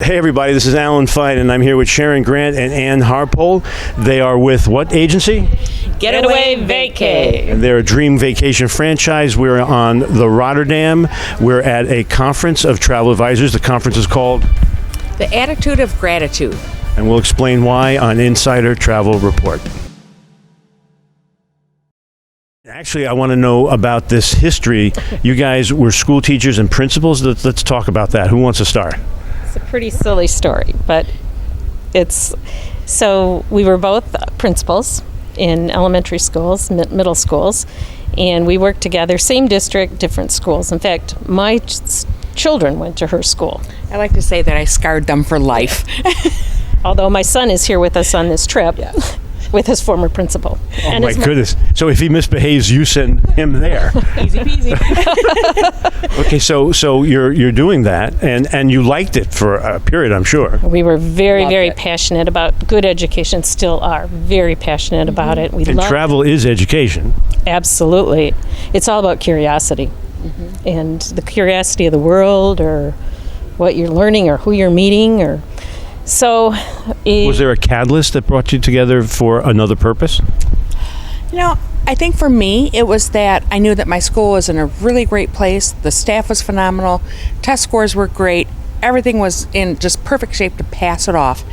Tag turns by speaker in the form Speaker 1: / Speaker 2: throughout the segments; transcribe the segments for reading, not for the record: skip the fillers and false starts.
Speaker 1: Hey everybody, this is Alan Fite, and I'm here with Sharon Grant and Ann Harpole. They are with what agency?
Speaker 2: Getaway Vacay.
Speaker 1: And they're a dream vacation franchise. We're on the Rotterdam. We're at a conference of travel advisors. The conference is called
Speaker 2: The Attitude of Gratitude.
Speaker 1: And we'll explain why on Insider Travel Report. Actually, I want to know about this history. You guys were school teachers and principals. Let's talk about that. Who wants to start?
Speaker 3: It's a pretty silly story, but so we were both principals in elementary schools, middle schools, and we worked together, same district, different schools. In fact, my children went to her school.
Speaker 2: I like to say that I scarred them for life.
Speaker 3: Although my son is here with us on this trip. Yeah. With his former principal.
Speaker 1: Oh my goodness. So if he misbehaves, you send him there.
Speaker 2: Easy peasy.
Speaker 1: Okay, so you're doing that, and you liked it for a period, I'm sure.
Speaker 3: We were very passionate about good education, still are very passionate about it.
Speaker 1: And travel is education.
Speaker 3: Absolutely. It's all about curiosity. And the curiosity of the world, or what you're learning, or who you're meeting, or... So,
Speaker 1: was there a catalyst that brought you together for another purpose?
Speaker 2: You know, I think for me, it was that I knew that my school was in a really great place. The staff was phenomenal. Test scores were great. Everything was in just perfect shape to pass it off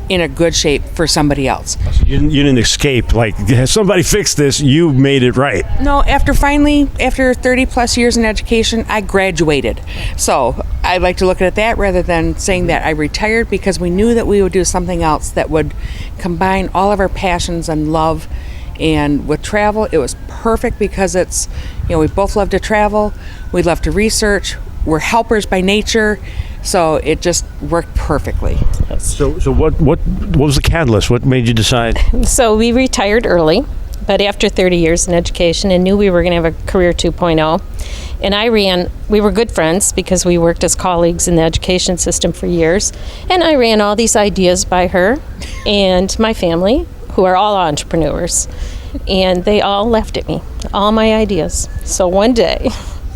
Speaker 2: in a good shape for somebody else.
Speaker 1: So you didn't escape, like, somebody fixed this, you made it right.
Speaker 2: No, after 30 plus years in education, I graduated. So I like to look at it that rather than saying that I retired, because we knew that we would do something else that would combine all of our passions and love. And with travel, it was perfect because it's, we both love to travel, we love to research, we're helpers by nature. So it just worked perfectly.
Speaker 1: So what was the catalyst? What made you decide?
Speaker 3: So we retired early, but after 30 years in education, and knew we were going to have a career 2.0. And we were good friends because we worked as colleagues in the education system for years. And I ran all these ideas by her and my family, who are all entrepreneurs. And they all laughed at me, all my ideas. So one day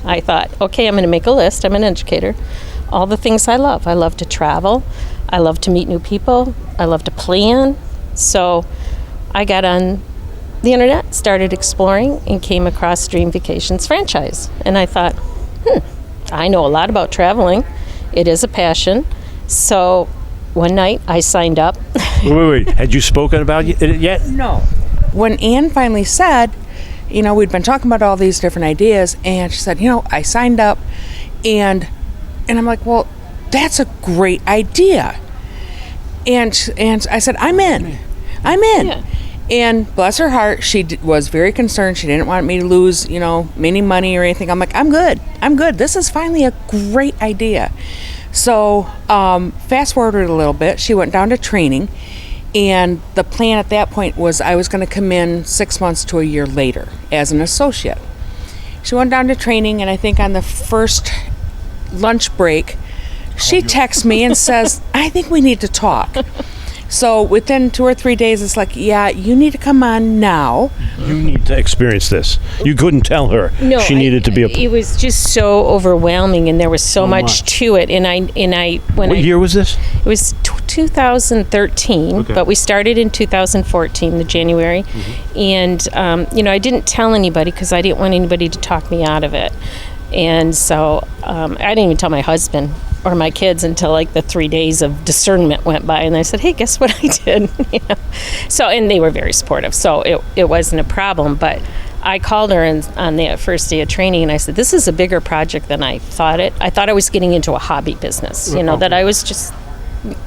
Speaker 3: I thought, okay, I'm going to make a list. I'm an educator. All the things I love. I love to travel. I love to meet new people. I love to plan. So I got on the internet, started exploring, and came across Dream Vacations franchise. And I thought, I know a lot about traveling. It is a passion. So one night I signed up.
Speaker 1: Wait. Had you spoken about it yet?
Speaker 2: No. When Ann finally said, we'd been talking about all these different ideas, and she said, I signed up, and I'm like, well, that's a great idea. And I said, I'm in. Yeah. And bless her heart, she was very concerned. She didn't want me to lose, any money or anything. I'm like, I'm good. This is finally a great idea. So fast forwarded a little bit. She went down to training. And the plan at that point was I was going to come in 6 months to a year later as an associate. She went down to training, and I think on the first lunch break, she texts me and says, I think we need to talk. So within 2 or 3 days, it's like, yeah, you need to come on now.
Speaker 1: You need to experience this. You couldn't tell her.
Speaker 3: No,
Speaker 1: she needed to be
Speaker 3: it was just so overwhelming, and there was so much to it. What
Speaker 1: year was this?
Speaker 3: It was 2013, but we started in 2014, the January. And, I didn't tell anybody because I didn't want anybody to talk me out of it. And so I didn't even tell my husband or my kids until like the 3 days of discernment went by, and I said, hey, guess what I did? So, and they were very supportive, so it wasn't a problem. But I called her on the first day of training, and I said, this is a bigger project than I thought it. I thought I was getting into a hobby business, that I was just,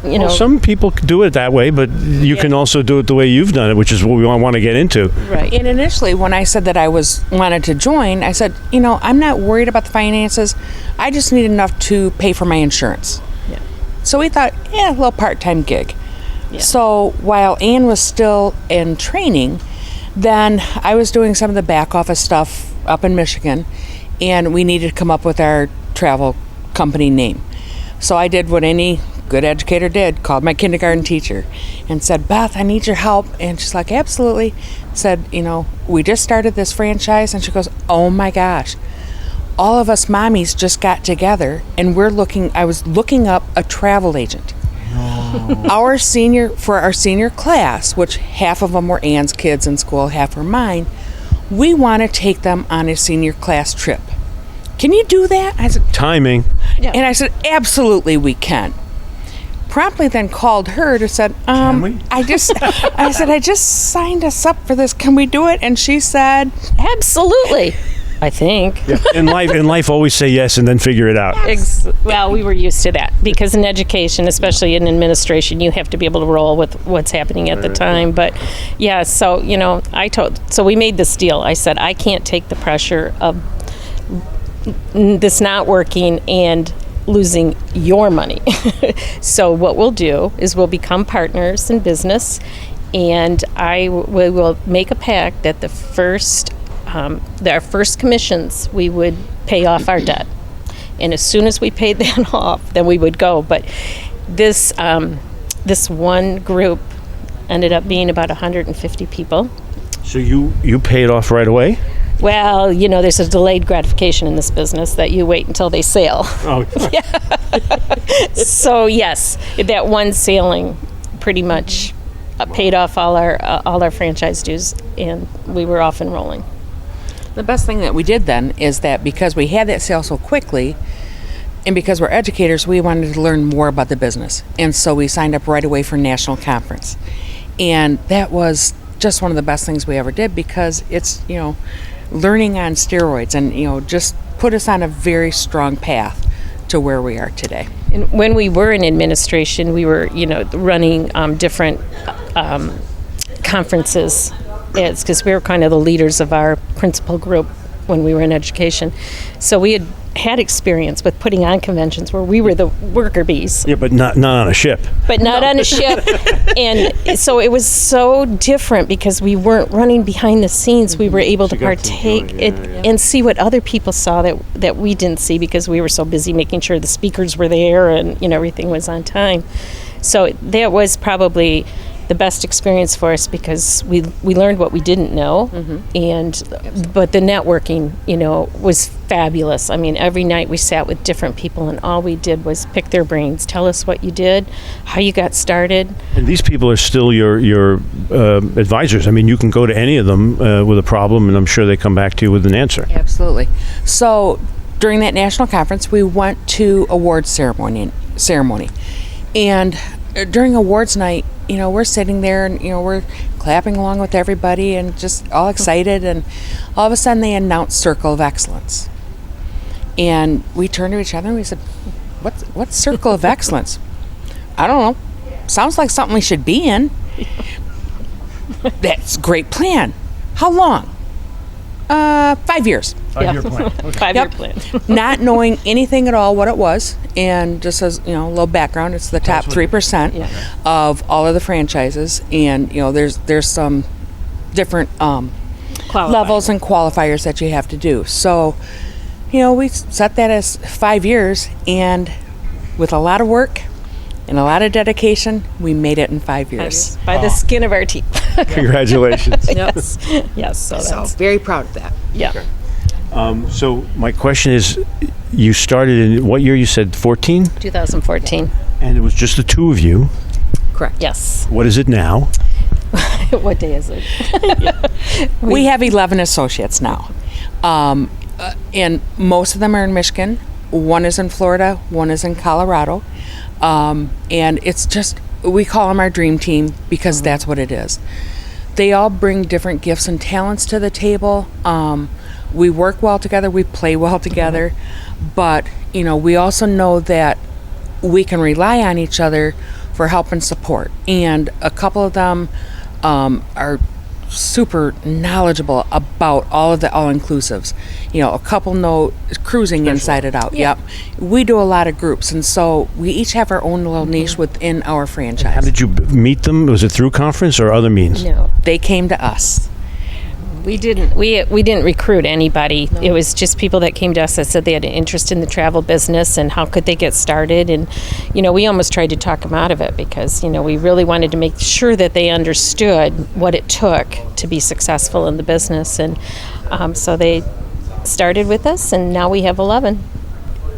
Speaker 1: Well, some people do it that way, but you can also do it the way you've done it, which is what we want to get into.
Speaker 2: Right. And initially, when I said that I wanted to join, I said, I'm not worried about the finances. I just need enough to pay for my insurance. Yeah. So we thought, a little part-time gig. Yeah. So while Ann was still in training, then I was doing some of the back office stuff up in Michigan, and we needed to come up with our travel company name. So I did what any good educator did, called my kindergarten teacher and said, Beth, I need your help. And she's like, absolutely. Said, we just started this franchise. And she goes, oh my gosh, all of us mommies just got together and I was looking up a travel agent. Our senior class, which half of them were Ann's kids in school, half were mine, we want to take them on a senior class trip. Can you do that? I said,
Speaker 1: Timing.
Speaker 2: yeah. And I said, absolutely we can. Promptly then called her to said,
Speaker 1: Can we?
Speaker 2: I said, I just signed us up for this. Can we do it? And she said,
Speaker 3: Absolutely. I think.
Speaker 1: Yeah. In life, always say yes and then figure it out.
Speaker 3: Well, we were used to that because in education, especially in administration, you have to be able to roll with what's happening at the time. But yeah, so, so we made this deal. I said, I can't take the pressure of this not working and losing your money. So what we'll do is we'll become partners in business, and we will make a pact that our first commissions, we would pay off our debt. And as soon as we paid that off, then we would go. But this one group ended up being about 150 people.
Speaker 1: So you pay it off right away?
Speaker 3: Well, there's a delayed gratification in this business that you wait until they sail.
Speaker 1: Oh.
Speaker 3: So yes, that one sailing pretty much paid off all our franchise dues, and we were off and rolling.
Speaker 2: the best thing that we did then is that because we had that sale so quickly, and because we're educators, we wanted to learn more about the business. And so we signed up right away for national conference. And that was just one of the best things we ever did, because it's, learning on steroids, and, just put us on a very strong path to where we are today.
Speaker 3: And when we were in administration, we were, running different conferences. It's because we were kind of the leaders of our principal group when we were in education. So we had experience with putting on conventions where we were the worker bees.
Speaker 1: Yeah, but not on a ship.
Speaker 3: But not on a ship. And so it was so different because we weren't running behind the scenes. We were able to partake and see what other people saw that we didn't see, because we were so busy making sure the speakers were there and everything was on time. So that was probably the best experience for us, because we learned what we didn't know, but the networking, was fabulous. I mean, every night we sat with different people, and all we did was pick their brains, tell us what you did, how you got started.
Speaker 1: And these people are still your advisors. I mean, you can go to any of them with a problem, and I'm sure they come back to you with an answer.
Speaker 2: Absolutely. So during that national conference, we went to awards ceremony, and during awards night, we're sitting there and, we're clapping along with everybody and just all excited. And all of a sudden they announced Circle of Excellence. And we turned to each other and we said, what's Circle of Excellence? I don't know. Sounds like something we should be in. That's a great plan. How long? 5 years.
Speaker 1: 5-year plan. Okay.
Speaker 3: 5-year plan.
Speaker 2: Not knowing anything at all what it was, and just as a little background, it's the top 3% of all of the franchises, and there's some different levels and qualifiers that you have to do. So, we set that as 5 years, and with a lot of work and a lot of dedication, we made it in 5 years.
Speaker 3: By the skin of our teeth.
Speaker 1: Congratulations.
Speaker 3: Yes. So
Speaker 2: very proud of that.
Speaker 3: Yeah.
Speaker 1: Okay. So my question is, you started in what year? You said 14?
Speaker 3: 2014.
Speaker 1: And it was just the two of you.
Speaker 2: Correct.
Speaker 3: Yes.
Speaker 1: What is it now?
Speaker 3: What day is it?
Speaker 2: We have 11 associates now. And most of them are in Michigan. One is in Florida. One is in Colorado. And it's just, we call them our dream team, because that's what it is. They all bring different gifts and talents to the table. We work well together, we play well together, but we also know that we can rely on each other for help and support. And a couple of them are super knowledgeable about all of the all-inclusives. A couple know cruising inside and out. Yep. We do a lot of groups, and so we each have our own little niche within our franchise.
Speaker 1: How did you meet them? Was it through conference or other means?
Speaker 3: No.
Speaker 2: They came to us.
Speaker 3: We didn't recruit anybody. No. It was just people that came to us that said they had an interest in the travel business and how could they get started. And, we almost tried to talk them out of it, because, we really wanted to make sure that they understood what it took to be successful in the business. And so they started with us, and now we have 11.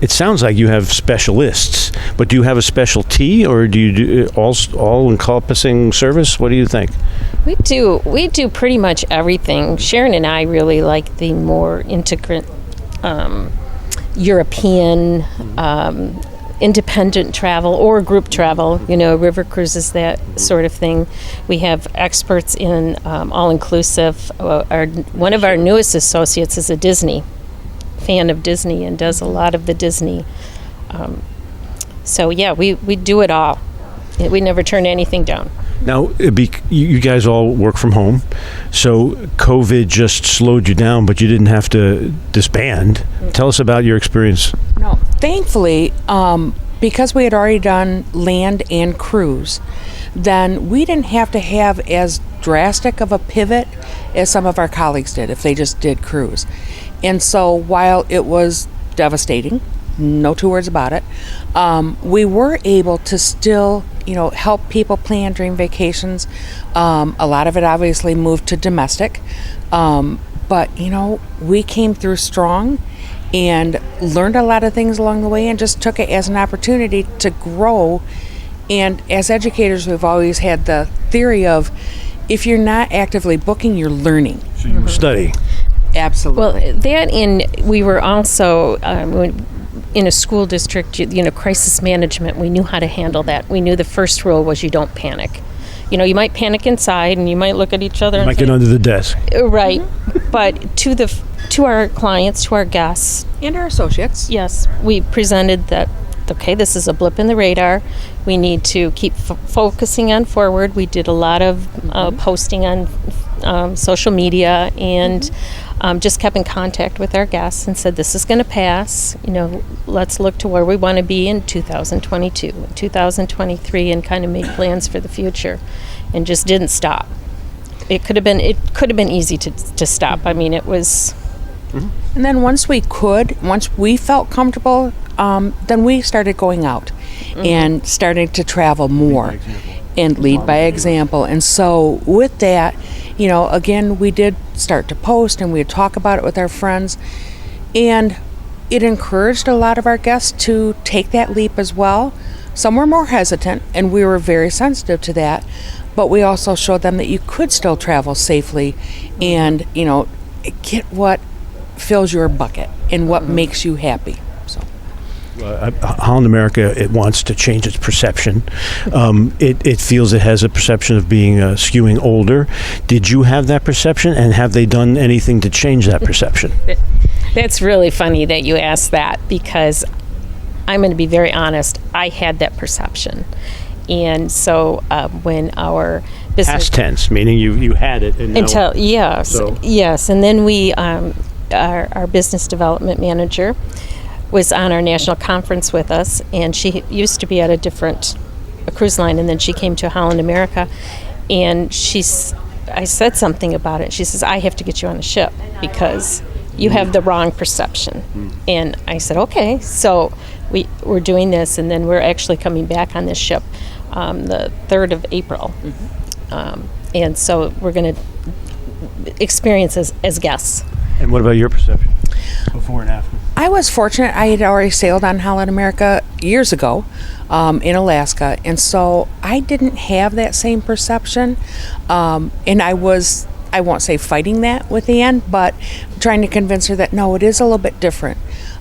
Speaker 1: It sounds like you have specialists, but do you have a specialty, or do you do all-encompassing service? What do you think?
Speaker 3: We do pretty much everything. Sharon and I really like the more integrate European independent travel or group travel, river cruises, that sort of thing. We have experts in all-inclusive. One of our newest associates is a Disney fan of Disney and does a lot of the Disney. So yeah, we do it all. We never turn anything down.
Speaker 1: Now, you guys all work from home, so COVID just slowed you down, but you didn't have to disband. Tell us about your experience.
Speaker 2: No, thankfully, because we had already done land and cruise, then we didn't have to have as drastic of a pivot as some of our colleagues did if they just did cruise. And so while it was devastating, no two words about it, we were able to still, help people plan dream vacations. A lot of it obviously moved to domestic, but we came through strong and learned a lot of things along the way and just took it as an opportunity to grow. And as educators, we've always had the theory of if you're not actively booking, you're learning.
Speaker 1: So you study.
Speaker 2: Absolutely.
Speaker 3: Well, we were also in a school district, crisis management. We knew how to handle that. We knew the first rule was you don't panic. You might panic inside, and you might look at each other.
Speaker 1: You might get under the desk.
Speaker 3: Right, but to our clients, to our guests,
Speaker 2: and our associates.
Speaker 3: Yes, we presented that. Okay, this is a blip in the radar. We need to keep focusing on forward. We did a lot of posting on social media and just kept in contact with our guests and said, this is going to pass. Let's look to where we want to be in 2022, 2023, and kind of make plans for the future, and just didn't stop. It could have been easy to stop. I mean, it was.
Speaker 2: And then once we felt comfortable, then we started going out and starting to travel more and lead by example. And so with that, again, we did start to post and we'd talk about it with our friends. And it encouraged a lot of our guests to take that leap as well. Some were more hesitant, and we were very sensitive to that. But we also showed them that you could still travel safely and, get what fills your bucket and what makes you happy. So
Speaker 1: Holland America, it wants to change its perception. It feels it has a perception of being skewing older. Did you have that perception, and have they done anything to change that perception?
Speaker 3: That's really funny that you asked that, because I'm going to be very honest. I had that perception. And so when our business...
Speaker 1: Past tense, meaning you had it. And
Speaker 3: until, yes. And then we... Our business development manager was on our national conference with us, and she used to be at a cruise line, and then she came to Holland America, and I said something about it. She says, I have to get you on a ship because you have the wrong perception. And I said, okay. So we're doing this, and then we're actually coming back on this ship the 3rd of April. And so we're going to experience as guests.
Speaker 1: And what about your perception before and after?
Speaker 2: I was fortunate. I had already sailed on Holland America years ago in Alaska, and so I didn't have that same perception. And I won't say fighting that with Anne, but trying to convince her that no, it is a little bit different.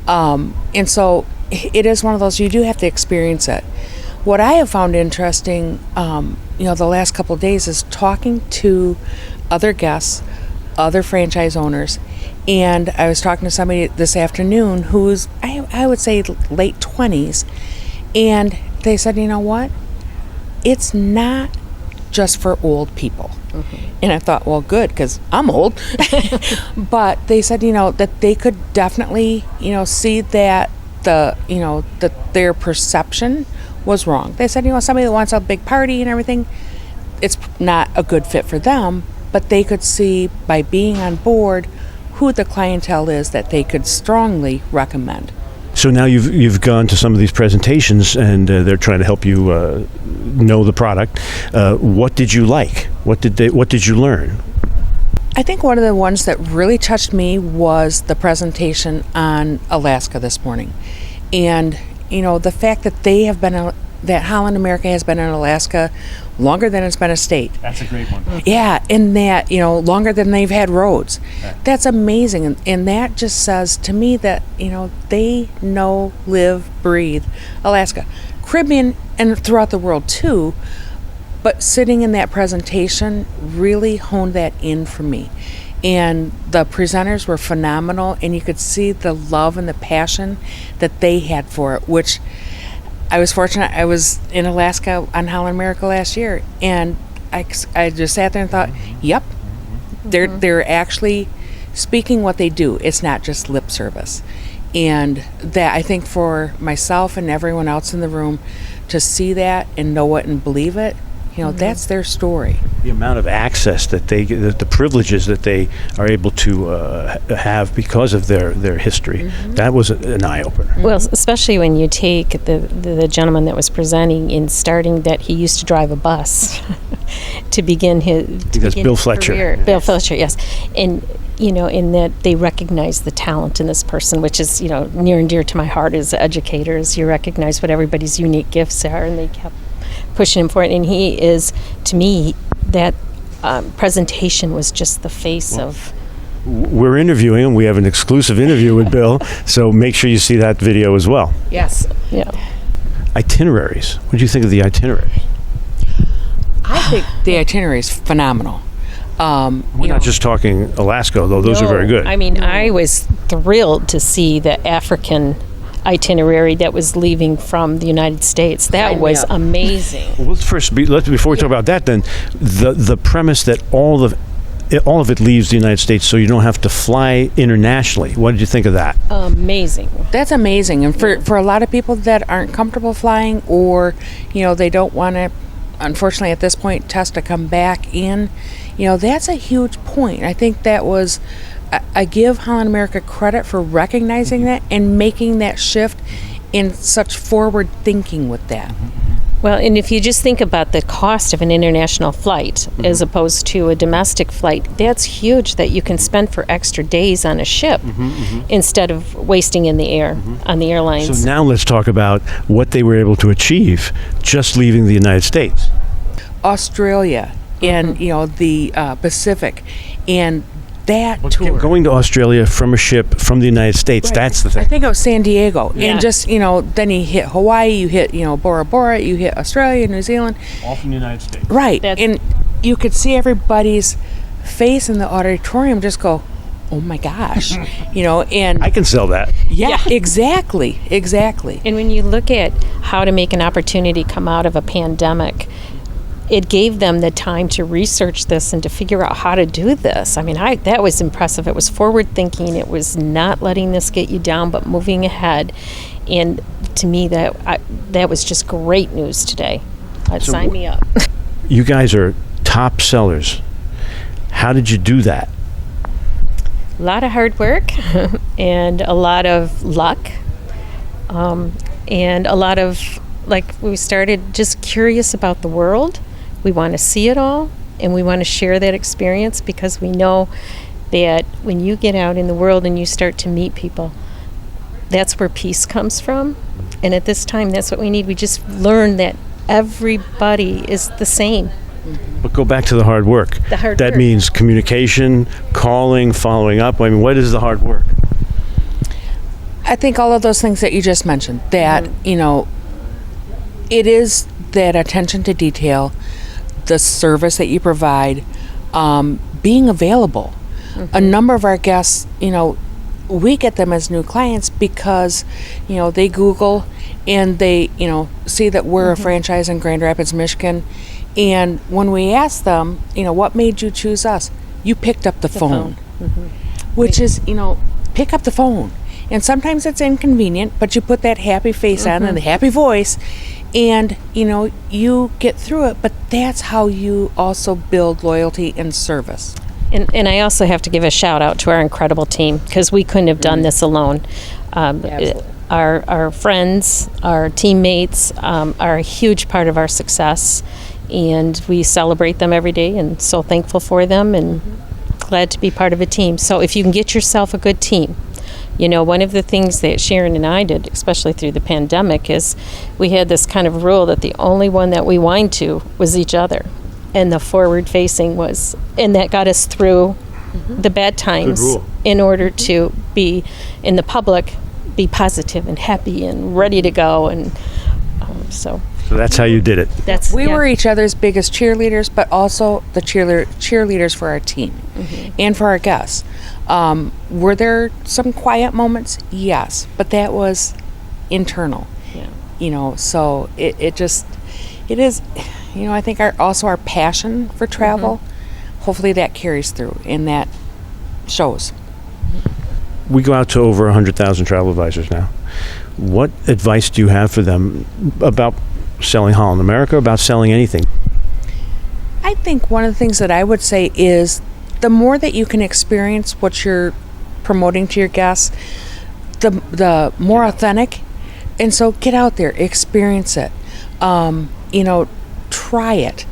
Speaker 2: And so it is one of those, you do have to experience it. What I have found interesting, the last couple of days is talking to other guests, other franchise owners. And I was talking to somebody this afternoon who's, I would say, late 20s. And they said, you know what? It's not just for old people. And I thought, well, good, because I'm old. But they said, that they could definitely, see that that their perception was wrong. They said, somebody that wants a big party and everything, it's not a good fit for them. But they could see by being on board who the clientele is that they could strongly recommend.
Speaker 1: So now you've gone to some of these presentations, and they're trying to help you know the product. What did you like? What did you learn?
Speaker 2: I think one of the ones that really touched me was the presentation on Alaska this morning. And, the fact that that Holland America has been in Alaska longer than it's been a state.
Speaker 1: That's a great one.
Speaker 2: Yeah, and that, longer than they've had roads.
Speaker 1: Yeah.
Speaker 2: That's amazing. And that just says to me that, they know, live, breathe Alaska. Caribbean and throughout the world too, but sitting in that presentation really honed that in for me. And the presenters were phenomenal, and you could see the love and the passion that they had for it, which I was fortunate. I was in Alaska on Holland America last year, and I just sat there and thought, yep, they're actually speaking what they do. It's not just lip service. And that, I think, for myself and everyone else in the room to see that and know it and believe it, that's their story.
Speaker 1: The amount of access that they get, the privileges that they are able to have because of their history, that was an eye-opener.
Speaker 3: Well, especially when you take the gentleman that was presenting in starting that he used to drive a bus to begin his
Speaker 1: That's Bill Fletcher.
Speaker 3: career. Bill Fletcher, yes. And, in that they recognize the talent in this person, which is, near and dear to my heart as educators. You recognize what everybody's unique gifts are, and they kept pushing him for it. And he is, to me, that presentation was just the face of...
Speaker 1: We're interviewing him. We have an exclusive interview with Bill, so make sure you see that video as well.
Speaker 2: Yes.
Speaker 3: Yeah.
Speaker 1: Itineraries. What do you think of the itinerary?
Speaker 2: I think the itinerary is phenomenal.
Speaker 1: We're not just talking Alaska, though those are very good.
Speaker 3: I mean, I was thrilled to see the African itinerary that was leaving from the United States. That was amazing.
Speaker 1: Well, let's first before we talk about that, then the premise that all of it leaves the United States, so you don't have to fly internationally. What did you think of that?
Speaker 3: Amazing.
Speaker 2: That's amazing. And for a lot of people that aren't comfortable flying, or they don't want to, unfortunately at this point, test to come back in, that's a huge point. I think that was, I give Holland America credit for recognizing that and making that shift in such forward thinking with that.
Speaker 3: Well, and if you just think about the cost of an international flight as opposed to a domestic flight, that's huge that you can spend for extra days on a ship instead of wasting in the air on the airlines.
Speaker 1: So now let's talk about what they were able to achieve just leaving the United States.
Speaker 2: Australia and the Pacific, and that tour.
Speaker 1: Going to Australia from a ship from the United States,
Speaker 2: Right.
Speaker 1: that's the
Speaker 2: I
Speaker 1: thing.
Speaker 2: think it was San Diego.
Speaker 3: Yeah.
Speaker 2: And just, then you hit Hawaii, you hit, Bora Bora, you hit Australia, New Zealand.
Speaker 1: All from the United States.
Speaker 2: Right.
Speaker 3: That's-
Speaker 2: And you could see everybody's face in the auditorium just go, oh my gosh, and
Speaker 1: I can sell that.
Speaker 2: yeah, exactly.
Speaker 3: And when you look at how to make an opportunity come out of a pandemic, it gave them the time to research this and to figure out how to do this. I mean, that was impressive. It was forward thinking. It was not letting this get you down, but moving ahead. And to me, that was just great news today. Sign me up.
Speaker 1: You guys are top sellers. How did you do that?
Speaker 3: A lot of hard work and a lot of luck, and a lot of, we started just curious about the world. We want to see it all, and we want to share that experience because we know that when you get out in the world and you start to meet people, that's where peace comes from. And at this time, that's what we need. We just learn that everybody is the same.
Speaker 1: But go back to the hard work.
Speaker 3: The hard
Speaker 1: that
Speaker 3: work.
Speaker 1: means communication, calling, following up. I mean, what is the hard work?
Speaker 2: I think all of those things that you just mentioned, that, it is that attention to detail, the service that you provide, being available. A number of our guests, we get them as new clients because, they Google and they, see that we're a franchise in Grand Rapids, Michigan. And when we ask them, what made you choose us? You picked up the phone. Which is, pick up the phone. And sometimes it's inconvenient, but you put that happy face on and the happy voice, and, you get through it. But that's how you also build loyalty and service.
Speaker 3: And I also have to give a shout out to our incredible team because we couldn't have done this alone. Our friends, our teammates are a huge part of our success, and we celebrate them every day and so thankful for them. And glad to be part of a team. So if you can get yourself a good team, you know, one of the things that Sharon and I did, especially through the pandemic, is we had this kind of rule that the only one that we whined to was each other. And the forward facing was, and that got us through the bad times
Speaker 1: rule.
Speaker 3: in order to be in the public, be positive and happy and ready to go. And so
Speaker 1: that's how you did it.
Speaker 3: that's,
Speaker 2: We
Speaker 3: yeah.
Speaker 2: were each other's biggest cheerleaders, but also the cheerleaders for our team and for our guests. Were there some quiet moments? Yes, but that was internal.
Speaker 3: Yeah.
Speaker 2: You know, so it is, you know, I think our passion for travel, hopefully that carries through and that shows.
Speaker 1: We go out to over 100,000 travel advisors now. What advice do you have for them about selling Holland America, about selling anything?
Speaker 2: I think one of the things that I would say is the more that you can experience what you're promoting to your guests, the more authentic. And so get out there, experience it. You know, try it.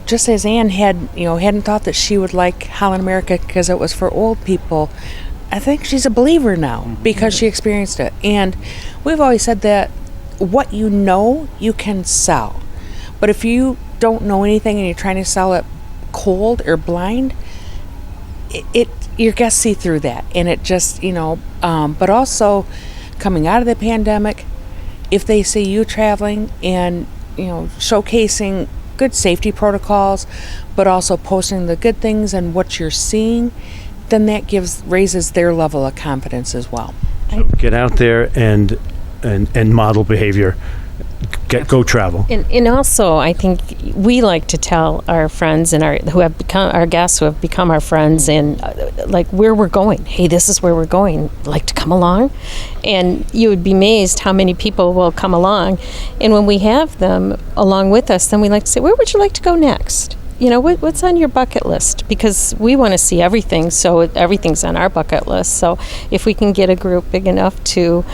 Speaker 2: Just as Anne hadn't thought that she would like Holland America because it was for old people. I think she's a believer now because she experienced it. And we've always said that what you know, you can sell. But if you don't know anything and you're trying to sell it cold or blind, your guests see through that. And it just, but also coming out of the pandemic, if they see you traveling and, showcasing good safety protocols, but also posting the good things and what you're seeing, then that raises their level of confidence as well.
Speaker 1: So get out there and model behavior. Go travel.
Speaker 3: And also, I think we like to tell our friends and our guests who have become our friends and like where we're going. Hey, this is where we're going. Like to come along? And you would be amazed how many people will come along. And when we have them along with us, then we like to say, where would you like to go next? What's on your bucket list? Because we want to see everything, so everything's on our bucket list. So if we can get a group big enough to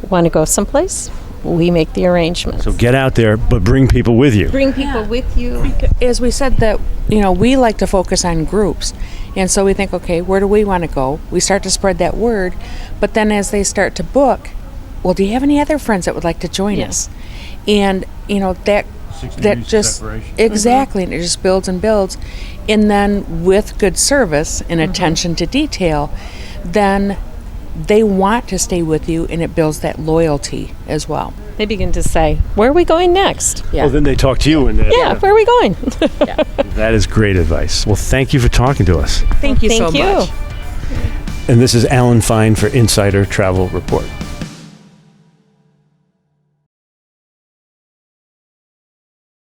Speaker 3: want to go someplace, we make the arrangements.
Speaker 1: So get out there, but bring people with you.
Speaker 3: Bring people with you.
Speaker 2: As we said that, we like to focus on groups. And so we think, okay, where do we want to go? We start to spread that word. But then as they start to book, well, do you have any other friends that would like to join us? And, that just exactly, and it just builds and builds. And then with good service and attention to detail, then they want to stay with you, and it builds that loyalty as well.
Speaker 3: They begin to say, where are we going next?
Speaker 2: Yeah.
Speaker 1: Well, then they talk to you. And
Speaker 3: Where are we going?
Speaker 1: that is great advice. Well, thank you for talking to us.
Speaker 2: Thank you so
Speaker 3: Thank you.
Speaker 2: much.
Speaker 1: And this is Alan Fine for Insider Travel Report.